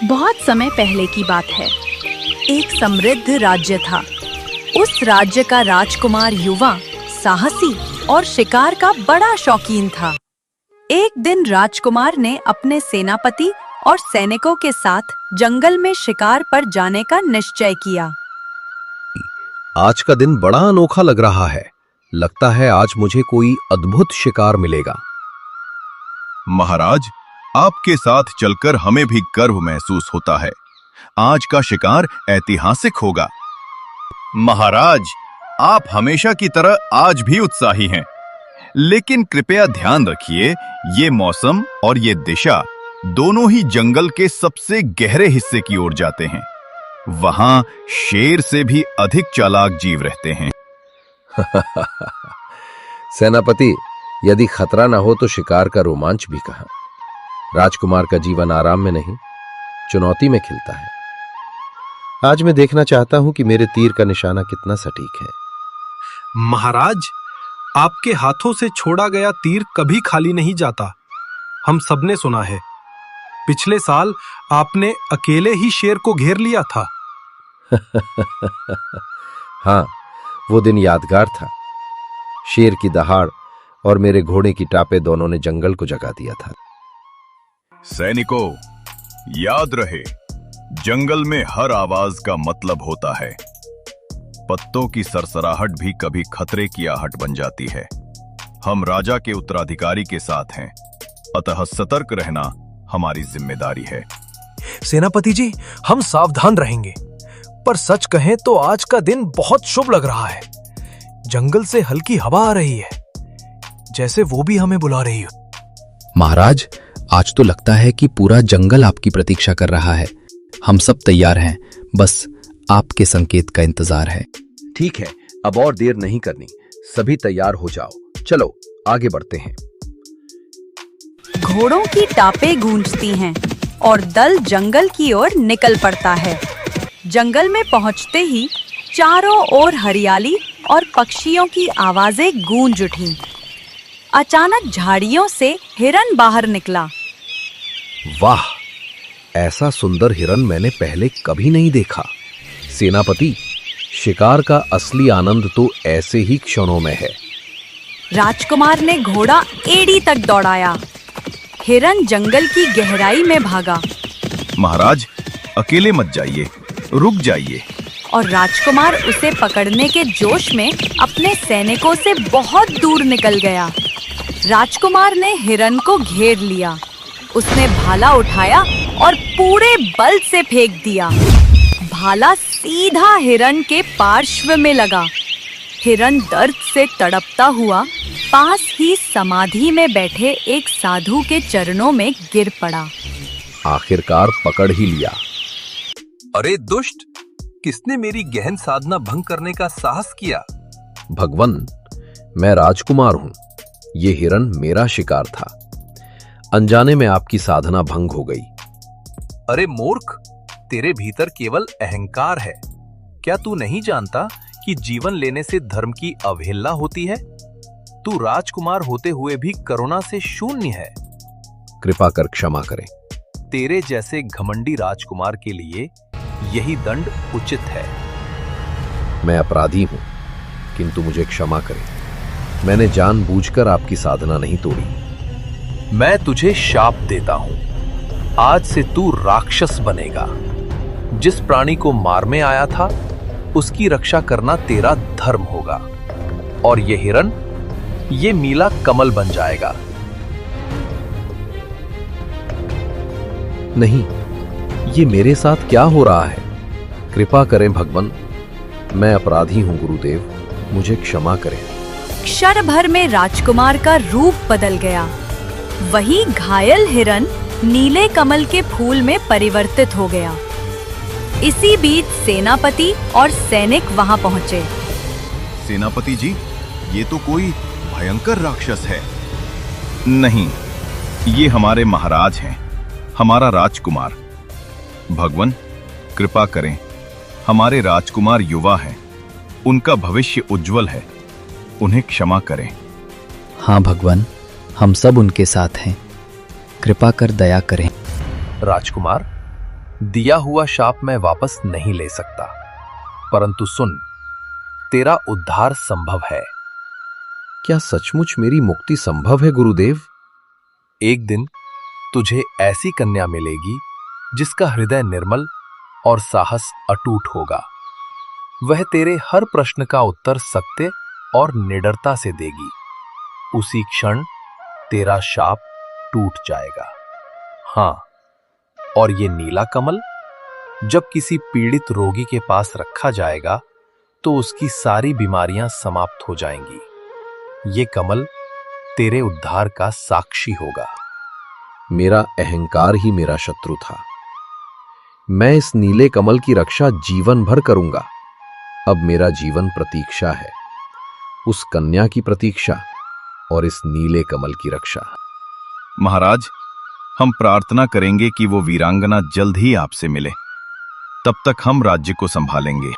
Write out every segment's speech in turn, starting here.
बहुत समय पहले की बात है। एक समृद्ध राज्य था। उस राज्य का राजकुमार युवा साहसी और शिकार का बड़ा शौकीन था। एक दिन राजकुमार ने अपने सेनापति और सैनिकों के साथ जंगल में शिकार पर जाने का निश्चय किया। आज का दिन बड़ा अनोखा लग रहा है। लगता है आज मुझे कोई अद्भुत शिकार मिलेगा। महाराज, आपके साथ चलकर हमें भी गर्व महसूस होता है। आज का शिकार ऐतिहासिक होगा। महाराज, आप हमेशा की तरह आज भी उत्साही हैं, लेकिन कृपया ध्यान रखिए, ये मौसम और ये दिशा दोनों ही जंगल के सबसे गहरे हिस्से की ओर जाते हैं। वहां शेर से भी अधिक चालाक जीव रहते हैं। सेनापति, यदि खतरा न हो तो शिकार का रोमांच भी कहां। राजकुमार का जीवन आराम में नहीं, चुनौती में खिलता है। आज मैं देखना चाहता हूं कि मेरे तीर का निशाना कितना सटीक है। महाराज, आपके हाथों से छोड़ा गया तीर कभी खाली नहीं जाता। हम सबने सुना है, पिछले साल आपने अकेले ही शेर को घेर लिया था। हाँ, वो दिन यादगार था। शेर की दहाड़ और मेरे घोड़े की टापे दोनों ने जंगल को जगा दिया था। सैनिकों, याद रहे, जंगल में हर आवाज का मतलब होता है। पत्तों की सरसराहट भी कभी खतरे की आहट बन जाती है। हम राजा के उत्तराधिकारी के साथ हैं, अतः सतर्क रहना हमारी जिम्मेदारी है। सेनापति जी, हम सावधान रहेंगे, पर सच कहें तो आज का दिन बहुत शुभ लग रहा है। जंगल से हल्की हवा आ रही है, जैसे वो भी हमें बुला रही हो। महाराज, आज तो लगता है कि पूरा जंगल आपकी प्रतीक्षा कर रहा है। हम सब तैयार हैं, बस आपके संकेत का इंतजार है। ठीक है, अब और देर नहीं करनी, सभी तैयार हो जाओ। चलो आगे बढ़ते हैं। घोड़ों की टापें गूंजती हैं और दल जंगल की ओर निकल पड़ता है। जंगल में पहुंचते ही चारों ओर हरियाली और पक्षियों की आवाजें गूंज उठीं। अचानक झाड़ियों से हिरन बाहर निकला। वाह, ऐसा सुंदर हिरन मैंने पहले कभी नहीं देखा। सेनापति, शिकार का असली आनंद तो ऐसे ही क्षणों में है। राजकुमार ने घोड़ा एड़ी तक दौड़ाया। हिरन जंगल की गहराई में भागा। महाराज, अकेले मत जाइए, रुक जाइए। और राजकुमार उसे पकड़ने के जोश में अपने सैनिकों से बहुत दूर निकल गया। राजकुमार ने हिरन को घेर लिया। उसने भाला उठाया और पूरे बल से फेंक दिया। भाला सीधा हिरन के पार्श्व में लगा। हिरन दर्द से तड़पता हुआ पास ही समाधि में बैठे एक साधु के चरणों में गिर पड़ा। आखिरकार पकड़ ही लिया। अरे दुष्ट, किसने मेरी गहन साधना भंग करने का साहस किया? भगवन, मैं राजकुमार हूं। ये हिरन मेरा शिकार था। अनजाने में आपकी साधना भंग हो गई। अरे मूर्ख, तेरे भीतर केवल अहंकार है। क्या तू नहीं जानता कि जीवन लेने से धर्म की अवहेलना होती है? तू राजकुमार होते हुए भी करुणा से शून्य है। कृपा कर क्षमा करें। तेरे जैसे घमंडी राजकुमार के लिए यही दंड उचित है। मैं अपराधी हूं, किंतु मुझे क्षमा करें। मैंने जानबूझकर आपकी साधना नहीं तोड़ी। मैं तुझे शाप देता हूं, आज से तू राक्षस बनेगा। जिस प्राणी को मार में आया था, उसकी रक्षा करना तेरा धर्म होगा। और ये हिरन, ये मीला कमल बन जाएगा। नहीं, ये मेरे साथ क्या हो रहा है? कृपा करें भगवान, मैं अपराधी हूं गुरुदेव, मुझे क्षमा करें। क्षण भर में राजकुमार का रूप बदल गया। वही घायल हिरन नीले कमल के फूल में परिवर्तित हो गया। इसी बीच सेनापति और सैनिक वहां पहुंचे। सेनापति जी, ये तो कोई भयंकर राक्षस है। नहीं, ये हमारे महाराज हैं, हमारा राजकुमार। भगवान, कृपा करें, हमारे राजकुमार युवा हैं, उनका भविष्य उज्जवल है, उन्हें क्षमा करें। हाँ भगवान, हम सब उनके साथ हैं, कृपा कर दया करें। राजकुमार, दिया हुआ शाप मैं वापस नहीं ले सकता, परंतु सुन, तेरा उद्धार संभव है। क्या सचमुच मेरी मुक्ति संभव है गुरुदेव? एक दिन तुझे ऐसी कन्या मिलेगी जिसका हृदय निर्मल और साहस अटूट होगा। वह तेरे हर प्रश्न का उत्तर सत्य और निडरता से देगी। उसी क्षण तेरा शाप टूट जाएगा। हां, और ये नीला कमल जब किसी पीड़ित रोगी के पास रखा जाएगा तो उसकी सारी बीमारियां समाप्त हो जाएंगी। ये कमल तेरे उद्धार का साक्षी होगा। मेरा अहंकार ही मेरा शत्रु था। मैं इस नीले कमल की रक्षा जीवन भर करूंगा। अब मेरा जीवन प्रतीक्षा है, उस कन्या की प्रतीक्षा और इस नीले कमल की रक्षा। महाराज, हम प्रार्थना करेंगे कि वो वीरांगना जल्द ही आपसे मिले। तब तक हम राज्य को संभालेंगे।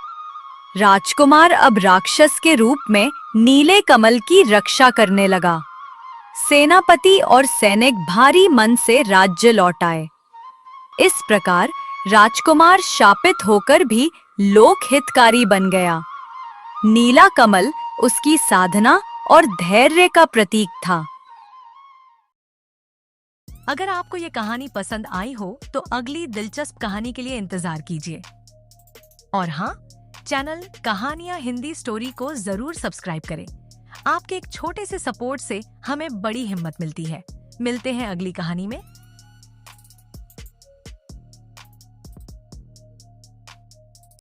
राजकुमार अब राक्षस के रूप में नीले कमल की रक्षा करने लगा। सेनापति और सैनिक भारी मन से राज्य लौट आए। इस प्रकार राजकुमार शापित होकर भी लोक हितकारी बन गया। नीला कमल उसकी साधना और धैर्य का प्रतीक था। अगर आपको ये कहानी पसंद आई हो तो अगली दिलचस्प कहानी के लिए इंतजार कीजिए। और हाँ, चैनल कहानियां हिंदी स्टोरी को जरूर सब्सक्राइब करें। आपके एक छोटे से सपोर्ट से हमें बड़ी हिम्मत मिलती है। मिलते हैं अगली कहानी में।